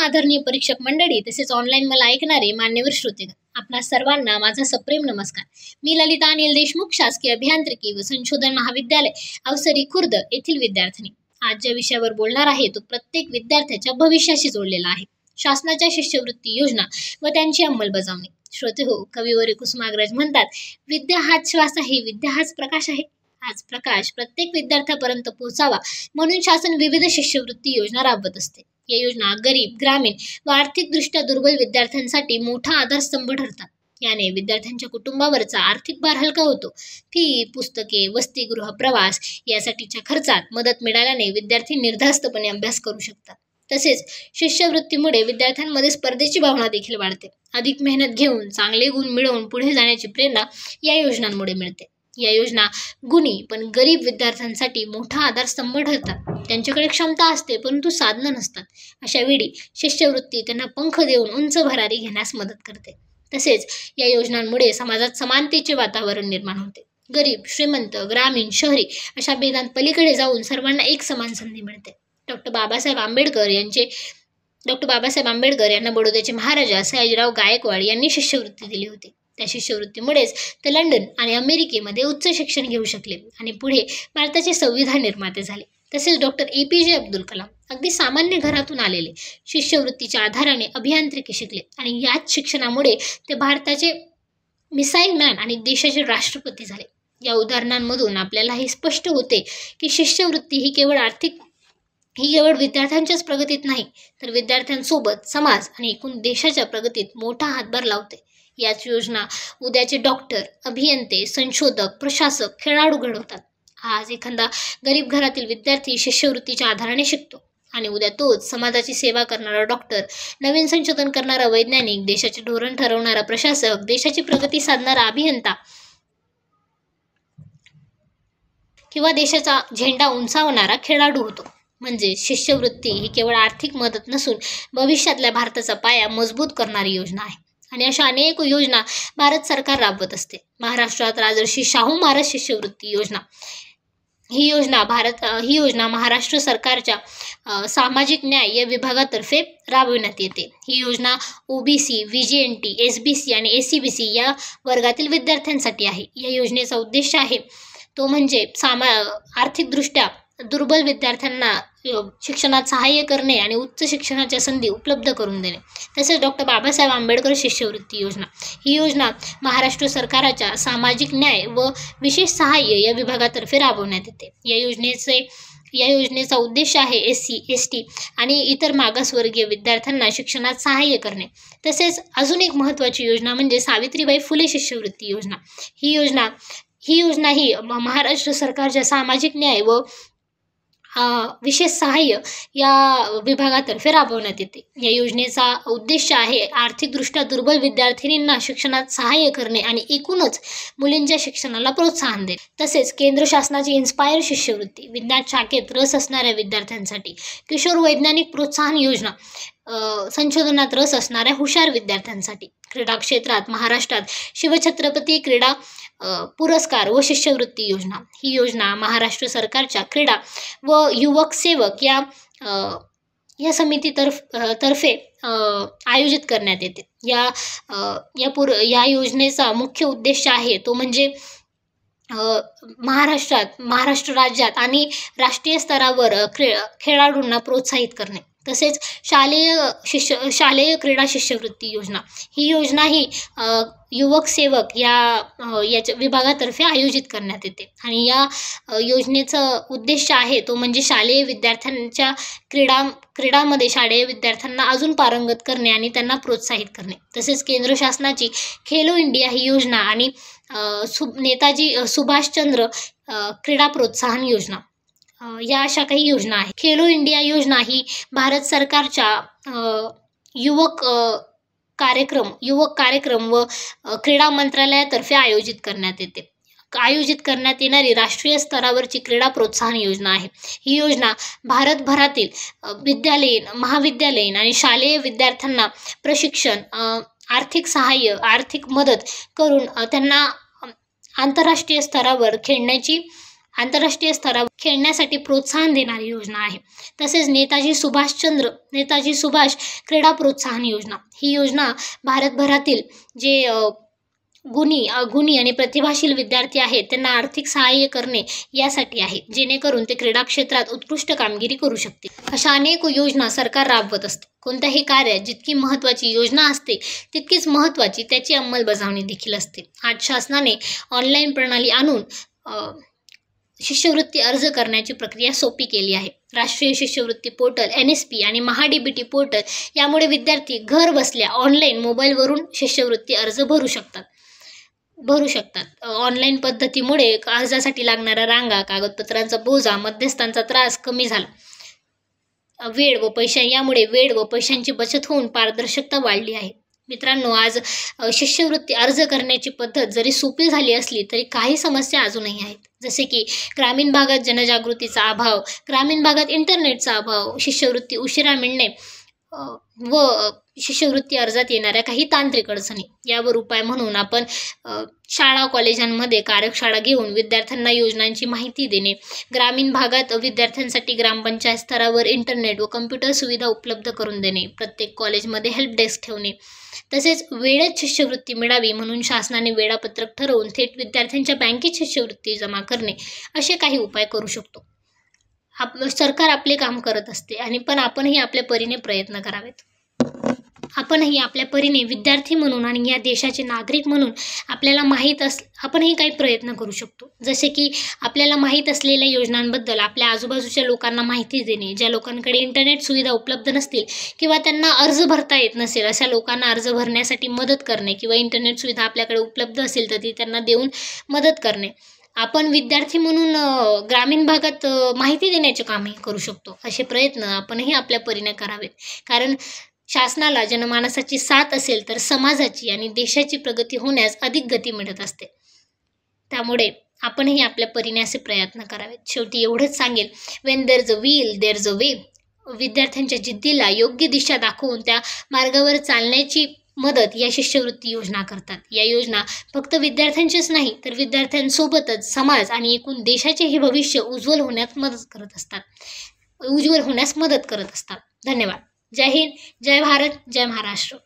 आदरणीय परीक्षक मंडळी तसेच ऑनलाईन मला ऐकणारे मान्यवर श्रोतेगण, आपणा सर्वांना माझा सप्रेम नमस्कार। मी ललिता अनिल देशमुख, शासकीय अभियांत्रिकी व संशोधन महाविद्यालय अवसरी खुर्द येथील विद्यार्थिनी। आज ज्या विषयावर बोलणार आहे तो प्रत्येक विद्यार्थ्याच्या भविष्याशी जोडलेला आहे, शासनाच्या शिष्यवृत्ती योजना व त्यांची अंमलबजावणी। श्रोते हो, कविवर्य कुसुमाग्रज म्हणतात, विद्या हाच श्वास आहे, विद्या हाच प्रकाश आहे। हाच प्रकाश प्रत्येक विद्यार्थ्यापर्यंत पोहोचावा म्हणून शासन विविध शिष्यवृत्ती योजना राबवत असते। या योजना गरीब, ग्रामीण व आर्थिकदृष्ट्या दुर्बल विद्यार्थ्यांसाठी मोठा आधारस्तंभ ठरतात। याने विद्यार्थ्यांच्या कुटुंबावरचा आर्थिक भार हलका होतो। फी, पुस्तके, वसतिगृह, प्रवास यासाठीच्या खर्चात मदत मिळाल्याने विद्यार्थी निर्धास्तपणे अभ्यास करू शकतात। तसेच शिष्यवृत्तीमुळे विद्यार्थ्यांमध्ये स्पर्धेची भावना देखील वाढते। अधिक मेहनत घेऊन चांगले गुण मिळवून पुढे जाण्याची प्रेरणा या योजनांमुळे मिळते। या योजना गुणी पण गरीब विद्यार्थ्यांसाठी मोठा आधारस्तंभ ठरतात। त्यांच्याकडे क्षमता असते परंतु साधनं नसतात। अशा वेळी शिष्यवृत्ती त्यांना पंख देऊन उंच भरारी घेण्यास मदत करते। तसेच या योजनांमुळे समाजात समानतेचे वातावरण निर्माण होते। गरीब, श्रीमंत, ग्रामीण, शहरी अशा भेदांपलीकडे जाऊन सर्वांना एक समान संधी मिळते। डॉक्टर बाबासाहेब आंबेडकर यांना बडोद्याचे महाराजा सयाजीराव गायकवाड यांनी शिष्यवृत्ती दिली होती। त्या शिष्यवृत्तीमुळेच ते लंडन आणि अमेरिकेमध्ये उच्च शिक्षण घेऊ शकले आणि पुढे भारताचे संविधान निर्माते झाले। तसेच डॉक्टर APJ अब्दुल कलाम अगदी सामान्य घरातून आलेले, शिष्यवृत्तीच्या आधाराने अभियांत्रिकी शिकले आणि याच शिक्षणामुळे ते भारताचे मिसाईल मॅन आणि देशाचे राष्ट्रपती झाले। या उदाहरणांमधून आपल्याला हे स्पष्ट होते की शिष्यवृत्ती ही केवळ विद्यार्थ्यांच्याच प्रगतीत नाही, तर विद्यार्थ्यांसोबत समाज आणि एकूण देशाच्या प्रगतीत मोठा हातभार लावते। याच योजना उद्याचे डॉक्टर, अभियंते, संशोधक, प्रशासक, खेळाडू घडवतात। आज एखादा गरीब घरातील विद्यार्थी शिष्यवृत्तीच्या आधाराने शिकतो आणि उद्या तोच समाजाची सेवा करणारा डॉक्टर, नवीन संशोधन करणारा वैज्ञानिक, देशाचे धोरण ठरवणारा प्रशासक, देशाची प्रगती साधणारा अभियंता किंवा देशाचा झेंडा उंचावणारा खेळाडू होतो। म्हणजे शिष्यवृत्ती ही केवळ आर्थिक मदत नसून भविष्यातल्या भारताचा पाया मजबूत करणारी योजना आहे आणि अशा अनेक योजना भारत सरकार राबवत असते। महाराष्ट्रात राजर्षी शाहू महाराज शिष्यवृत्ती योजना ही योजना महाराष्ट्र सरकारच्या सामाजिक न्याय या विभागातर्फे राबविण्यात येते। ही योजना OBC, VGNT, SBC आणि SCBC या वर्गातील विद्यार्थ्यांसाठी आहे। या योजनेचा उद्देश आहे तो म्हणजे आर्थिकदृष्ट्या दुर्बल विद्यार्थ्यांना शिक्षणात सहाय्य करणे आणि उच्च शिक्षणाच्या संधी उपलब्ध करून देणे। तसेच डॉक्टर बाबासाहेब आंबेडकर शिष्यवृत्ती योजना ही योजना महाराष्ट्र सरकारच्या सामाजिक न्याय व विशेष सहाय्य या विभागातर्फे राबवण्यात येते। या योजनेचा उद्देश आहे SC, ST आणि इतर मागासवर्गीय विद्यार्थ्यांना शिक्षणात सहाय्य करणे। तसेच अजून एक महत्त्वाची योजना म्हणजे सावित्रीबाई फुले शिष्यवृत्ती योजना ही योजना ही महाराष्ट्र सरकारच्या सामाजिक न्याय व विशेष सहाय्य या विभागातर्फे राबवण्यात येते। या योजनेचा उद्देश आहे आर्थिकदृष्ट्या दुर्बल विद्यार्थिनींना शिक्षणात सहाय्य करणे आणि एकूणच मुलींच्या शिक्षणाला प्रोत्साहन देणे। तसेच केंद्र शासनाची इन्स्पायर शिष्यवृत्ती विज्ञान शाखेत रस असणाऱ्या विद्यार्थ्यांसाठी, किशोर वैज्ञानिक प्रोत्साहन योजना संशोधनात रस असणाऱ्या हुशार विद्यार्थ्यांसाठी, क्रीडा क्षेत्रात महाराष्ट्रात शिवछत्रपती क्रीडा पुरस्कार व शिष्यवृत्ती योजना ही योजना महाराष्ट्र सरकारच्या क्रीडा व युवक सेवक या समितीतर्फे आयोजित करण्यात येते। या योजनेचा मुख्य उद्देश आहे तो म्हणजे महाराष्ट्र राज्यात आणि राष्ट्रीय स्तरावर खेळाडूंना प्रोत्साहित करणे। तसेच शालेय क्रीडा शिष्यवृत्ती योजना ही योजना ही युवक सेवक याच्या विभागातर्फे आयोजित करण्यात येते आणि या योजनेचा उद्देश आहे तो म्हणजे शालेय विद्यार्थ्यांच्या क्रीडामध्ये शालेय विद्यार्थ्यांना अजून पारंगत करणे आणि त्यांना प्रोत्साहित करणे। तसेच केंद्र शासनाची खेलो इंडिया ही योजना आणि नेताजी सुभाषचंद्र क्रीडा प्रोत्साहन योजना या अशा काही योजना आहेत। खेलो इंडिया योजना ही भारत सरकारच्या युवक कार्यक्रम व क्रीडा मंत्रालयातर्फे आयोजित करण्यात येणारी राष्ट्रीय स्तरावरची क्रीडा प्रोत्साहन योजना आहे। ही योजना भारतभरातील विद्यालयीन, महाविद्यालयीन आणि शालेय विद्यार्थ्यांना प्रशिक्षण, आर्थिक सहाय्य, आर्थिक मदत करून त्यांना आंतरराष्ट्रीय स्तरावर खेळण्यासाठी प्रोत्साहन देणारी योजना आहे. तसेच नेताजी सुभाष क्रीडा प्रोत्साहन योजना, ही योजना भारतभरातील जे गुणी आणि प्रतिभाशील विद्यार्थी आहेत त्यांना आर्थिक सहाय्य करणे यासाठी आहे, जेणेकरून ते क्रीडा क्षेत्रात उत्कृष्ट कामगिरी करू शकतील. अशा अनेक योजना सरकार राबवत असते. कोणत्याही कार्यात जितकी महत्त्वाची योजना असते तितकीच महत्त्वाची त्याची अंमलबजावणी देखील असते. आज शासनाने ऑनलाईन प्रणाली आणून शिष्यवृत्ती अर्ज करण्याची प्रक्रिया सोपी केली आहे. राष्ट्रीय शिष्यवृत्ती पोर्टल NSP आणि महाDBT पोर्टल यामुळे विद्यार्थी घर बसल्या ऑनलाईन मोबाईलवरून शिष्यवृत्ती अर्ज भरू शकतात. ऑनलाईन पद्धतीमुळे अर्जासाठी लागणाऱ्या रांगा, कागदपत्रांचा बोजा, मध्यस्थांचा त्रास कमी झाला. वेळ व पैशांची बचत होऊन पारदर्शकता वाढली आहे. मित्रांनो, आज शिष्यवृत्ती अर्ज करण्याची पद्धत जरी सोपी झाली असली तरी काही समस्या अजूनही आहेत. जसे की ग्रामीण भागात जनजागृतीचा अभाव, ग्रामीण भागात इंटरनेटचा अभाव, शिष्यवृत्ती उशिरा मिळणे व शिष्यवृत्ती अर्जात येणाऱ्या काही तांत्रिक अडचणी. यावर उपाय म्हणून आपण शाळा कॉलेजांमध्ये कार्यशाळा घेऊन विद्यार्थ्यांना योजनांची माहिती देणे, ग्रामीण भागात विद्यार्थ्यांसाठी ग्रामपंचायत स्तरावर इंटरनेट व कम्प्युटर सुविधा उपलब्ध करून देणे, प्रत्येक कॉलेजमध्ये हेल्प डेस्क ठेवणे, तसेच वेळेत शिष्यवृत्ती मिळावी म्हणून शासनाने वेळापत्रक ठरवून थेट विद्यार्थ्यांच्या बँकेत शिष्यवृत्ती जमा करणे, असे काही उपाय करू शकतो. सरकार आपले काम करत असते आणि पण आपणही आपल्या परीने प्रयत्न करावेत. आपणही आपल्या परीने विद्यार्थी म्हणून आणि या देशाचे नागरिक म्हणून आपणही काही प्रयत्न करू शकतो. जसे की आपल्याला माहीत असलेल्या योजनांबद्दल आपल्या आजूबाजूच्या लोकांना माहिती देणे, ज्या लोकांकडे इंटरनेट सुविधा उपलब्ध नसतील किंवा त्यांना अर्ज भरता येत नसेल अशा लोकांना अर्ज भरण्यासाठी मदत करणे किंवा इंटरनेट सुविधा आपल्याकडे उपलब्ध असेल तर ती त्यांना देऊन मदत करणे. आपण विद्यार्थी म्हणून ग्रामीण भागात माहिती देण्याचे कामही करू शकतो. असे प्रयत्न आपणही आपल्या परीने करावेत. कारण शासनाला जनमानसाची साथ असेल तर समाजाची आणि देशाची प्रगती होण्यास अधिक गती मिळत असते. त्यामुळे आपणही आपल्या परीने असे प्रयत्न करावेत. शेवटी एवढंच सांगेल, when there is a will there is a way. विद्यार्थ्यांच्या जिद्दीला योग्य दिशा दाखवून त्या मार्गावर चालण्याची मदत या शिष्यवृत्ती योजना करतात. या योजना फक्त विद्यार्थ्यांचेच नाही तर विद्यार्थ्यांसोबतच समाज आणि एकूण देशाचेही भविष्य उज्ज्वल होण्यास मदत करत असतात. धन्यवाद. जय हिंद, जय भारत, जय महाराष्ट्र.